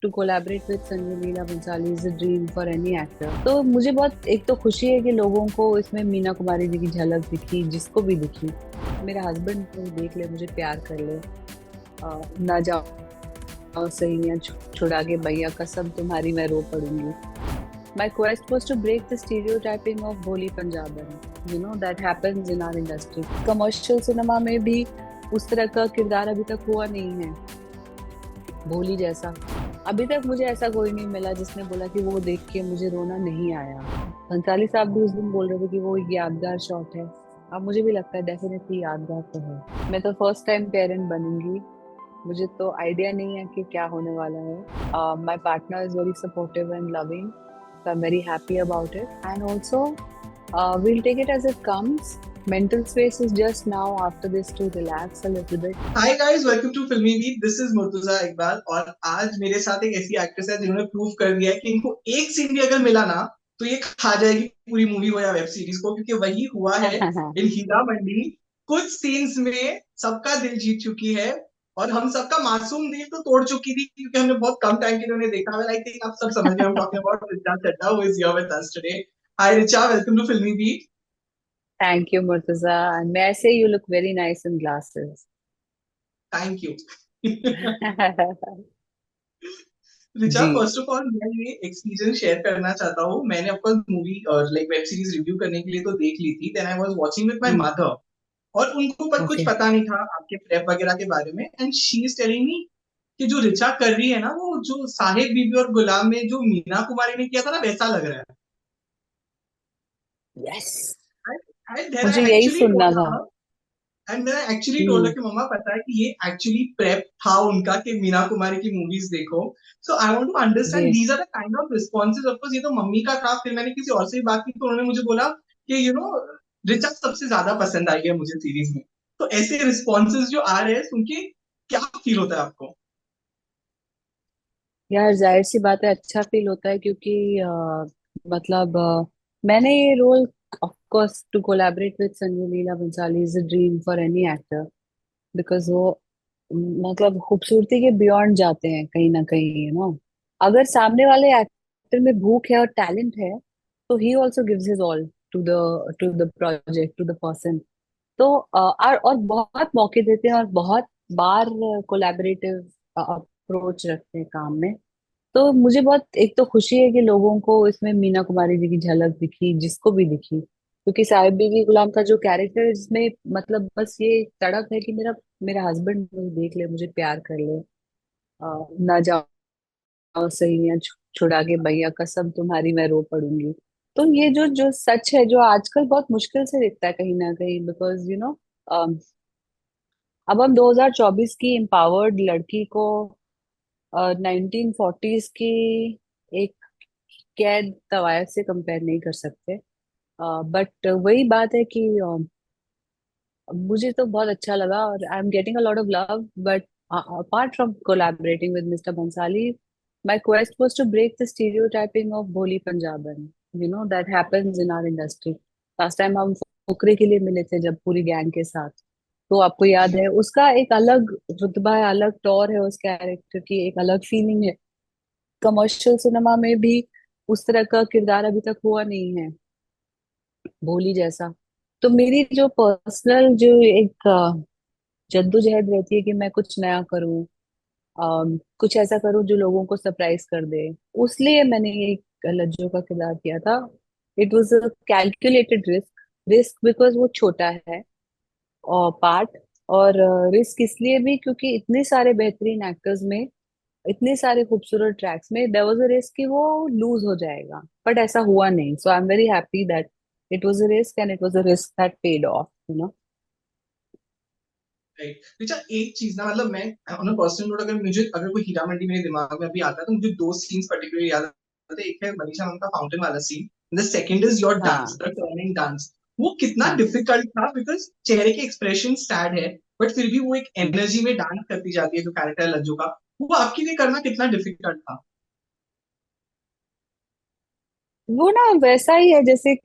to collaborate with Sanjay Leela Bhansali is a dream for any actor. तो मुझे बहुत एक तो खुशी है कि लोगों को इसमें मीना कुमारी जी की झलक दिखी, जिसको भी दिखी। मेरा हस्बैंड मुझे देख ले, मुझे प्यार कर ले, ना जाओ सैया छुड़ा के भैया, कसम तुम्हारी मैं रो पड़ूंगी। My quest was to break the stereotyping of भोली पंजाबन, that happens in our industry. Commercial cinema में भी उस तरह का किरदार अभी तक हुआ नहीं है, भोली जैसा। अभी तक मुझे ऐसा कोई नहीं मिला जिसने बोला कि वो देख के मुझे रोना नहीं आया। भंसाली साहब भी उस दिन बोल रहे थे कि वो एक यादगार शॉट है। अब मुझे भी लगता है डेफिनेटली यादगार तो है। मैं तो फर्स्ट टाइम पेरेंट बनूंगी, मुझे तो आइडिया नहीं है कि क्या होने वाला है। My partner is very supportive and loving, so I'm very happy about it. And also, we'll take it as it comes. Mental space is just now after this to relax a little bit. Hi guys, welcome to Filmibeat. This is Murtuza Iqbal और आज मेरे साथ एक ऐसी actress है जिन्होंने prove कर दिया है कि इनको एक सीन भी अगर मिला ना तो ये खा जाएगी पूरी मूवी हो या वेब सीरीज को, क्योंकि वही हुआ है इन हीरा मंडी। कुछ सीन्स में सबका दिल जीत चुकी है और हम सबका मासूम दिल तो तोड़ चुकी थी, क्योंकि हमने बहुत कम टाइम के लिए उन्हें देखा है। आई थिंक आप सब समझ गए, हम talking about Richa Chadha who is here with us today. Hi Richa, welcome to Filmibeat. Thank you, Murtaza. And may I say you look very nice in glasses. Thank you. Richa, ji. First of all मैं ये experience share करना चाहता हूँ। मैंने of course movie और like web series review करने के लिए तो देख ली थी। Then I was watching with my hmm. Mother और उनको कुछ ओके। पता नहीं था आपके प्रेप वगैरह के बारे में। And she is telling me कि जो रिचा कर रही है ना, वो जो साहिब बीबी और गुलाम में जो मीना कुमारी ने किया था ना, वैसा लग रहा है। यस। एंड देन मुझे आई यही एक्चुअली सुनना टोल्ड था। हर एंड मैंने एक्चुअली टोल्ड हम्म। कि मम्मा पता है कि ये एक्चुअली प्रेप था उनका कि मीना कुमारी की मूवीज देखो। So I want to understand ji. These are the kind of responses. Of course ये तो मम्मी का था, फिर मैंने किसी और से भी बात की तो उन्होंने मुझे बोला कि रिचा सबसे ज्यादा पसंद आई है मुझे सीरीज में। तो ऐसे रिस्पॉन्सेज जो आ रहे हैं सुन के क्या फील होता है आपको? यार जाहिर सी बात है, अच्छा फील होता है क्योंकि मतलब मैंने ये role, of course, to collaborate with Sanjay Leela Bhansali is a dream for any actor. Because वो मतलब खूबसूरती के बियॉन्ड जाते हैं कहीं ना कहीं, अगर सामने वाले एक्टर में भूख है और टैलेंट है, तो he also gives his all to the project, to the person. तो और बहुत मौके देते हैं और बहुत बार कोलैबोरेटिव अप्रोच रखते हैं काम में। तो मुझे बहुत एक तो खुशी है कि लोगों को इसमें मीना कुमारी जी की झलक दिखी, जिसको भी दिखी। क्योंकि साहिब बीवी गुलाम का जो कैरेक्टर है, जिसमें मतलब बस ये तड़प है कि मेरा मेरा हस्बैंड मुझे देख ले, मुझे प्यार कर ले, ना जाओ सैया छुड़ा के भैया, कसम तुम्हारी मैं रो पड़ूंगी। तो ये जो जो सच है, जो आजकल बहुत मुश्किल से दिखता है कहीं ना कहीं, बिकॉज अब हम 2024 की एम्पावर्ड लड़की को 1940s की एक कैद कवायद से कंपेयर नहीं कर सकते। बट वही बात है कि मुझे तो बहुत अच्छा लगा और I am getting a lot of love. But apart from collaborating with mister Bhansali, my quest was to break the stereotyping of Bholi Punjaban, that happens in our industry. Last time हम फुकरे के लिए मिले थे जब पूरी गैंग के साथ, तो आपको याद है, उसका एक अलग रुतबा है, अलग टौर है, उस कैरेक्टर की एक अलग फीलिंग है। कमर्शियल सिनेमा में भी उस तरह का किरदार अभी तक हुआ नहीं है, भोली जैसा। तो मेरी जो पर्सनल जो एक जद्दोजहद रहती है कि मैं कुछ नया करूं, कुछ ऐसा करूं जो लोगों को सरप्राइज कर दे, उसलिए मैंने ये एक लज्जो का किरदार किया था। It was a calculated risk. Risk because वो छोटा है और पार्ट, और रिस्क इसलिए भी क्योंकि इतने सारे बेहतरीन एक्टर्स में, इतने सारे खूबसूरत ट्रैक्स में, देयर वाज अ रिस्क कि वो लूज हो जाएगा। बट ऐसा हुआ नहीं, so I am very happy that it was a risk and it was a risk that paid off. Right Richa, एक चीज ना, मतलब मैं ऑन अ पर्सनल नोट, अगर कोई हीरा मंडी मेरे दिमाग में अभी आता है तो मुझे दो सीन्स पर्टिकुलरली याद आते हैं। एक है मनीषा मैम का फाउंटेन वाला scene, the second is your dance, हाँ। The turning dance. वो कितना हाँ। डिफिकल्ट था, बिकॉज चेहरे के एक्सप्रेशन सैड है बट फिर भी वो एक एनर्जी में डांस करती जाती है जो कैरेक्टर है लज्जो का। वो आपके लिए करना कितना डिफिकल्ट था? वो ना वैसा ही है जैसे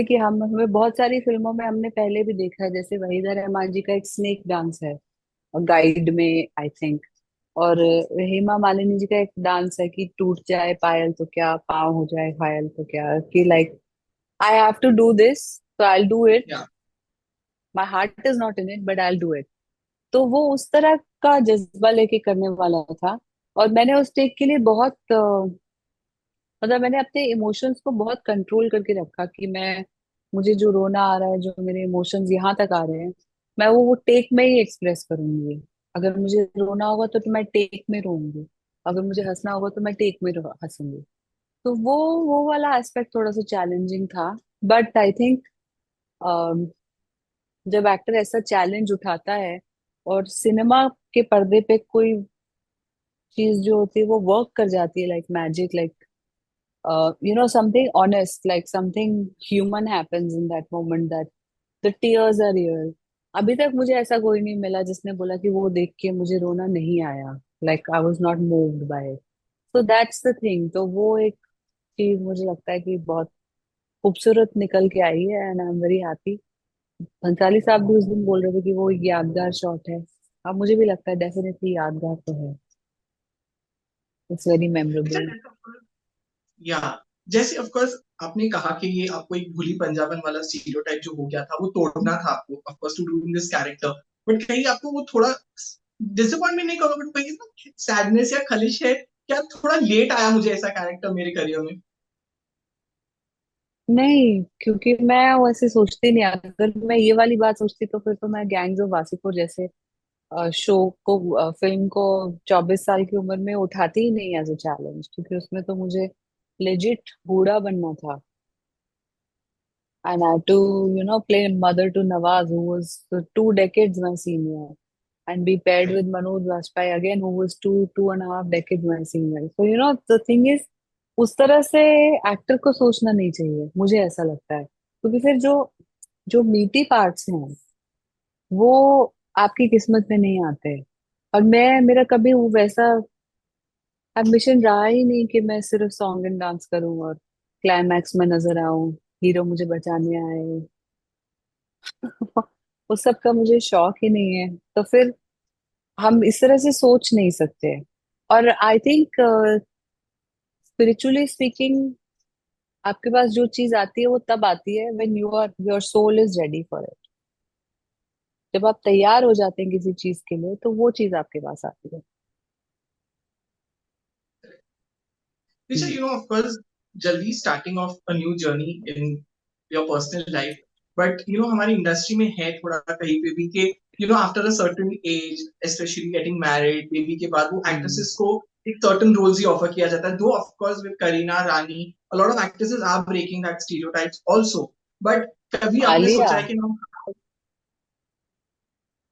कि हम हमें बहुत सारी फिल्मों में हमने पहले भी देखा है, जैसे वहीदा रहमान जी का एक स्नेक डांस है गाइड में, आई थिंक। और हेमा मालिनी जी का एक डांस है कि टूट जाए पायल तो क्या, पाँव हो जाए घायल तो क्या, कि like I have to do this, तो आई डू इट, या my heart is not in it but I do it. तो वो उस तरह का जज्बा लेके करने वाला था। और मैंने उस टेक के लिए बहुत मतलब मैंने अपने इमोशंस को बहुत कंट्रोल करके रखा कि मैं, मुझे जो रोना आ रहा है, जो मेरे इमोशंस यहाँ तक आ रहे हैं, मैं वो टेक में ही एक्सप्रेस करूंगी। अगर मुझे रोना होगा तो मैं टेक में रोऊंगी, अगर मुझे हंसना होगा तो मैं टेक में हंसूंगी। तो वो वाला एस्पेक्ट थोड़ा सा चैलेंजिंग था। बट आई थिंक जब एक्टर ऐसा चैलेंज उठाता है और सिनेमा के पर्दे पे कोई चीज जो होती है वो वर्क कर जाती है, like magic, like something honest, like something human happens in that moment, that the tears are real. अभी तक मुझे ऐसा कोई नहीं मिला जिसने बोला कि वो देख के मुझे रोना नहीं आया, like I was not moved by it. So that's the thing. तो वो एक चीज मुझे लगता है कि बहुत खूबसूरत निकल के आई है, and I am very happy. Bhansali साहब भी उस दिन बोल रहे थे कि वो एक यादगार शॉट है। अब मुझे भी लगता है डेफिनेटली यादगार तो है, इट्स वेरी अच्छा, मेमोरेबल। या जैसे ऑफ कोर्स आपने कहा कि ये आपको एक भूली पंजाबन वाला स्टीरियोटाइप जो हो गया था वो तोड़ना था आपको, of course, to do in this character. But कहीं आपको वो थोड़ा डिसअपॉइंटमेंट नहीं कहोगे, बट कहीं ना सैडनेस या खलिश है क्या, थोड़ा लेट आया मुझे ऐसा कैरेक्टर मेरे करियर में? नहीं, क्योंकि मैं वैसे सोचती नहीं। अगर मैं ये वाली बात सोचती तो फिर तो मैं गैंग्स ऑफ वासेपुर जैसे शो को, फिल्म को 24 साल की उम्र में उठाती ही नहीं एज अ चैलेंज, क्योंकि उसमें तो मुझे लेजिट बूढ़ा बनना था। And I to play mother to Nawaz, who was 2 decades my senior, and be paired with Manoj Bajpayee again, who was 2.5 decades my senior. So the thing is, उस तरह से एक्टर को सोचना नहीं चाहिए, मुझे ऐसा लगता है, क्योंकि फिर जो जो मीटी पार्ट्स हैं वो आपकी किस्मत में नहीं आते। और मेरा कभी वो वैसा एम्बिशन रहा ही नहीं कि मैं सिर्फ सॉन्ग एंड डांस करूं और क्लाइमैक्स में नजर आऊं, हीरो मुझे बचाने आए। उस सब का मुझे शौक ही नहीं है। तो फिर हम इस तरह से सोच नहीं सकते। और आई थिंक स्पिरिचुअली स्पीकिंग, आपके पास जो चीज आती है वो तब आती है when your soul is ready for it. जब आप तैयार हो जाते हैं किसी चीज के लिए तो वो चीज आपके पास आती है। Which are, hmm. of course, जल्दी starting of a new journey in your personal life, but हमारी इंडस्ट्री में है थोड़ा कहीं पे भी कि after a certain age, specially getting married, baby के बाद वो हम्म। एक्ट्रेसेस को एक सर्टेन रोल्स ही ऑफर किया जाता है, दो of course with Kareena Rani a lot of actresses are breaking that stereotypes also, but कभी आपने आलिया, सोचा है कि हम,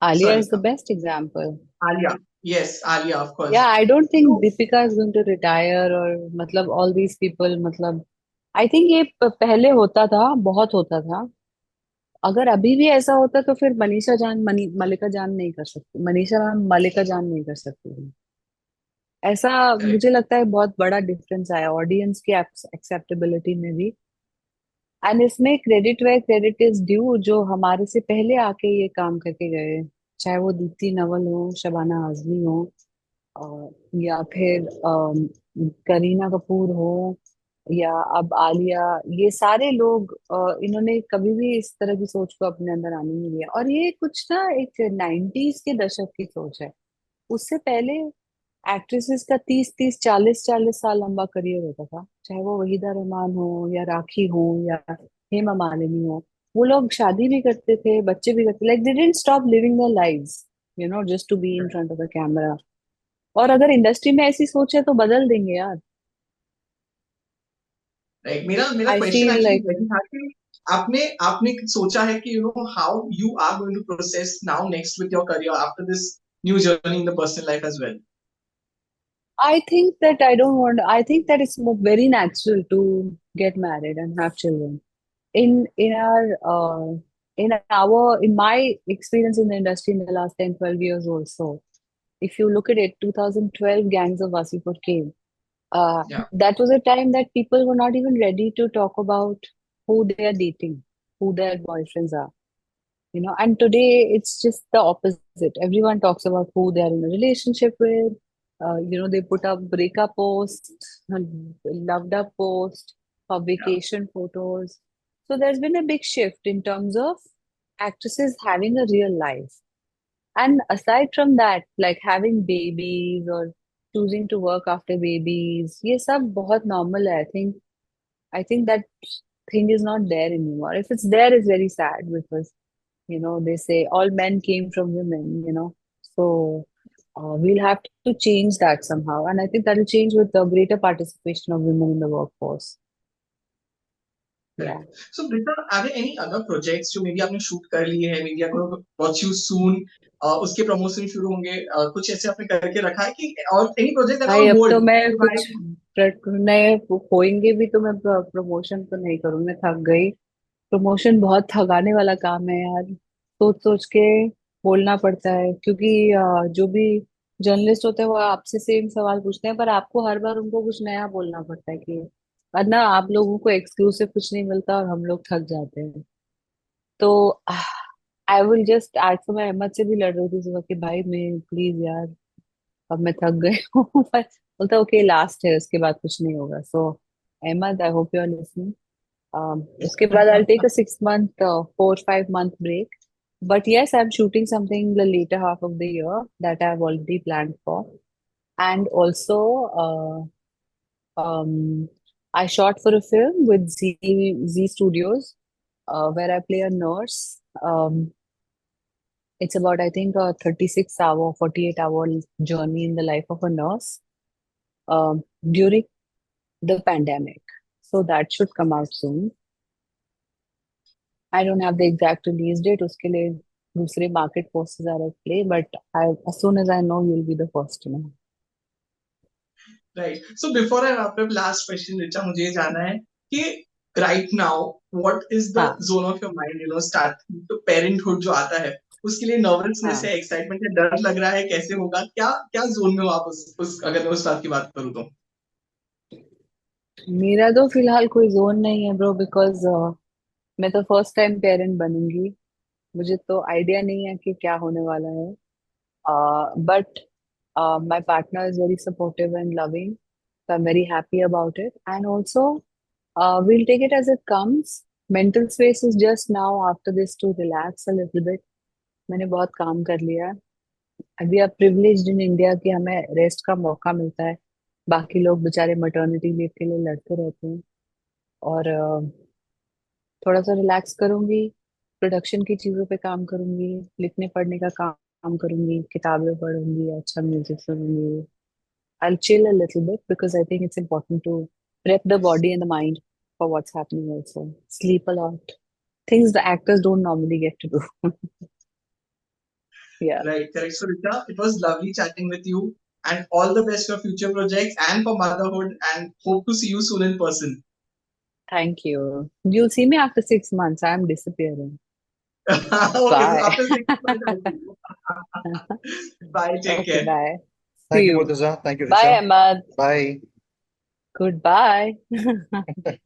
Alia sorry, is the best example. Alia, yes Alia of या कोर्स। आई डोंट थिंक तो Deepika is going to retire, और मतलब ऑल दीज पीपल, मतलब आई थिंक ये पहले होता था, बहुत होता था। अगर अभी भी ऐसा होता तो फिर मनीषा जान, मलिका जान नहीं कर सकती, मनीषा मैम मलिका जान नहीं कर सकती। ऐसा करेक्ट। मुझे लगता है बहुत बड़ा डिफरेंस आया ऑडियंस की एक्सेप्टेबिलिटी में भी। एंड इसमें credit way credit is due, जो हमारे से पहले आके ये काम करके गए, चाहे वो दीप्ति नवल हो, शबाना आजमी हो, या फिर करीना कपूर हो, या अब आलिया। ये सारे लोग इन्होंने कभी भी इस तरह की सोच को अपने अंदर आने नहीं दिया। और ये कुछ ना एक 90s के दशक की सोच है। उससे पहले एक्ट्रेसेस का 30-30 40-40 साल लंबा करियर होता था, चाहे वो वहीदा रहमान हो या राखी हो या हेमा मालिनी हो। वो लोग शादी भी करते थे, बच्चे भी करते, like they didn't stop living their lives, just to be in front of the camera. और अगर इंडस्ट्री में ऐसी सोच है तो बदल देंगे यार। राइट, मेरा मेरा I question feel actually like, वही था कि आपने आपने सोचा है कि how you are going to process now next with your career after this new journey in the personal life as well? I think that I don't want, I think that it's very natural to get married and have children. In our in my experience in the industry in the last 10-12 years also, if you look at it, 2012 Gangs of Wasipur came. Yeah, That was a time that people were not even ready to talk about who they are dating, who their boyfriends are. And today it's just the opposite. Everyone talks about who they are in a relationship with, They put up breakup posts, loved up post, or Yeah. vacation photos. So there's been a big shift in terms of actresses having a real life. And aside from that, like having babies or choosing to work after babies, ये सब बहुत normal है. I think that thing is not there anymore. If it's there, it's very sad because they say all men came from women. So we'll have to change that somehow. And I think that will change with the greater participation of women in the workforce. Yeah. Correct. So, Brita, are there any other projects जो may be आपने shoot कर लिए हैं, may be आपको watch you soon, उसके promotion शुरू होंगे, कुछ ऐसे आपने करके रखा है कि, और एनी प्रोजेक्ट दैट भाई ऑन अब तो होल्ड मैं कि भाई। कुछ नए होएंगे भी तो मैं प्रमोशन तो नहीं करूँ. मैं थक गई. प्रमोशन बहुत थकाने वाला काम है यार. सोच सोच के बोलना पड़ता है क्योंकि जो भी जर्नलिस्ट होते हैं वो आपसे सेम सवाल पूछते हैं, पर आपको हर बार उनको कुछ नया बोलना पड़ता है कि वरना आप लोगों को एक्सक्लूसिव कुछ नहीं मिलता और हम लोग थक जाते हैं. तो आई विल जस्ट आज तो मैं अहमद से भी लड़ रही थी सुबह कि भाई मैं प्लीज यार अब मैं थक गई हूँ. पर बोलता ओके लास्ट है उसके बाद कुछ नहीं होगा. So Ahmed I hope you are listening. उसके बाद I'll take a 6 month, 4 5 month break. But yes, I'm shooting something the later half of the year that I've already planned for. And also, I shot for a film with Z Studios, where I play a nurse. It's about, I think, a 36 hour, 48 hour journey in the life of a nurse during the pandemic. So that should come out soon. I don't have the exact release date. उसके लिए दूसरे market forces are at play, but as soon as I know, you'll be the first to know. Right, so before I wrap up, last question Richa, मुझे ये जानना है कि right now what is the हाँ. Zone of your mind, start to parenthood जो आता है, उसके लिए नर्वसनेस हाँ. है, एक्साइटमेंट है, डर लग रहा है, कैसे होगा, क्या क्या जोन में हो आप, उस अगर मैं उस बात की बात करूँ तो। मेरा तो फिलहाल कोई जोन नहीं है ब्रो, बिकॉज मैं तो फर्स्ट टाइम पेरेंट बनूंगी. मुझे तो आइडिया नहीं है कि क्या होने वाला है. But my partner is very supportive and loving. So I'm very happy about it. And also, we'll take it as it comes. Mental space is just now after this to relax a little bit. मैंने बहुत काम कर लिया है. We are privileged in India कि हमें rest का मौका मिलता है. बाकी लोग बेचारे मैटरनिटी लीव के लिए लड़ते रहते हैं. और थोड़ा सा रिलैक्स करूंगी. प्रोडक्शन की चीजों पे काम करूंगी. लिखने पढ़ने का काम करूंगी. किताबें पढ़ूंगी. अच्छा music सुनूंगी. I'll chill a little bit because I think it's important to prep the body and the mind for what's happening also. Sleep a lot. Things the actors don't normally get to do. Yeah. Right, correct. So Rita, it was lovely chatting with you, and all the best for future projects and for motherhood, and hope to see you soon in person. Thank you. You'll see me after 6 months. I'm disappearing. Okay, so Bye. after 6 months I'll see you. Bye, take Okay, care. bye. See Thank you, you. Murtaza. Thank you, Bye, Richa. Ahmad. Bye. Goodbye.